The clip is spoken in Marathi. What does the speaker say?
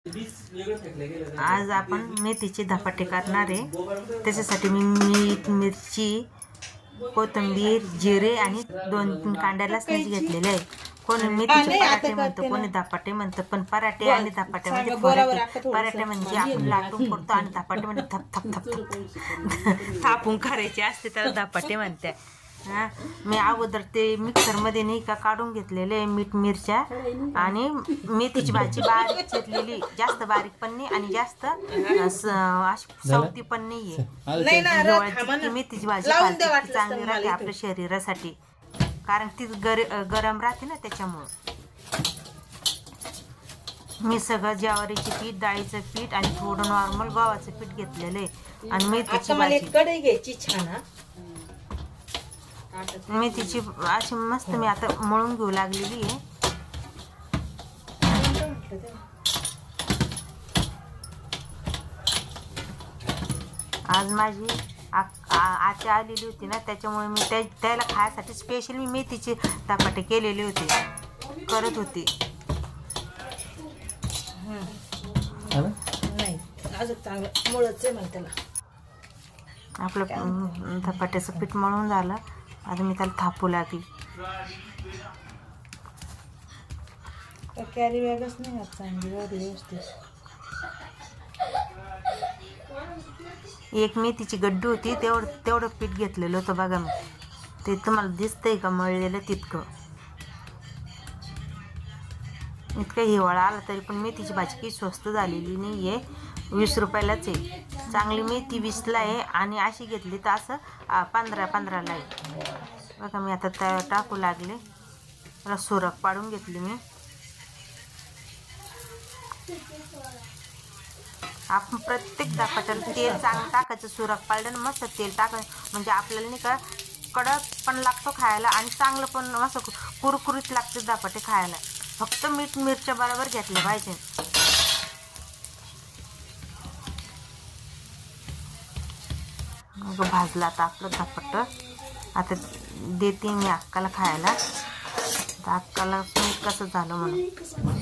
आज आपण मेथीचे धपाटे करणार आहे। त्याच्यासाठी मी मीठ, मिरची, कोथिंबीर, जिरे आणि 2-3 कांड्या लसणाची घेतलेले आहे। कोणी मेथीचे पराठे म्हणतो, कोणी धपाटे म्हणतं, पण पराठे आणि धपाटे म्हणजे पराठे म्हणजे आपण लाटून करतो आणि धपाटे म्हणजे थप थप थप थप थापून करायचे असते, त्याला धपाटे म्हणते। हां, मी अगोदर ते मिक्सरमध्ये नाही का काढून घेतलेले मीठ, मिरच्या आणि मेथीची भाजी बारीक चिरलेली, जास्त बारीक पण नाही आणि जास्त सवती पण नाही आहे। मेथीची भाजी चांगली राहते आपल्या शरीरासाठी, कारण ती गरम राहते ना, त्याच्यामुळं मी सगळं ज्वारीचे पीठ, डाळीचं पीठ आणि थोडं नॉर्मल गव्हाचं पीठ घेतलेलं आहे आणि मेथीची भाजी कढई घ्यायची छान। मेथीची अशी मस्त मी आता मळून घेऊ लागलेली आहे। आज माझी आत्या आलेली होती ना, त्याच्यामुळे मी त्याला खायसाठी स्पेशल मी मेथीचे धपाटे केलेले होते, करत होते। नाही अजून चांगलं मुळच आहे, मग त्याला आपलं धपाट्याचं पीठ मळून झालं। आता मी त्याला थापू लागली। कॅरी बॅगच नाही चांगली व्यवस्थित। एक मेथीची गड्डी होती, तेवढं पीठ घेतलेलं होतं बघा मी, ते तुम्हाला दिसतंय का मळलेलं तितकं। इतकं हिवाळा आला तरी पण मेथीची भाजी काही स्वस्त झालेली नाही आहे, 20 रुपयालाच आहे। चांगली मेथी 20ला आहे आणि अशी घेतली तर असं 15-15ला आहे बघा। मी आता त्या टाकू लागले, त्याला सुरक पाडून घेतली मी। आपण प्रत्येक धपाट्याला तेल चांगलं टाकायचं, सुरक पाडलं मस्त तेल टाकायचं, म्हणजे आपल्याला नाही का कडक पण लागतो खायला आणि चांगलं पण असं कुरकुरीत लागतं धपाटे खायला। फक्त मीठ मिरच्या बरोबर घेतलं पाहिजे। मग भाजला आता आपलं धपाट, आता देते मी अक्काला खायला, तर अक्काला कसं झालं म्हणून।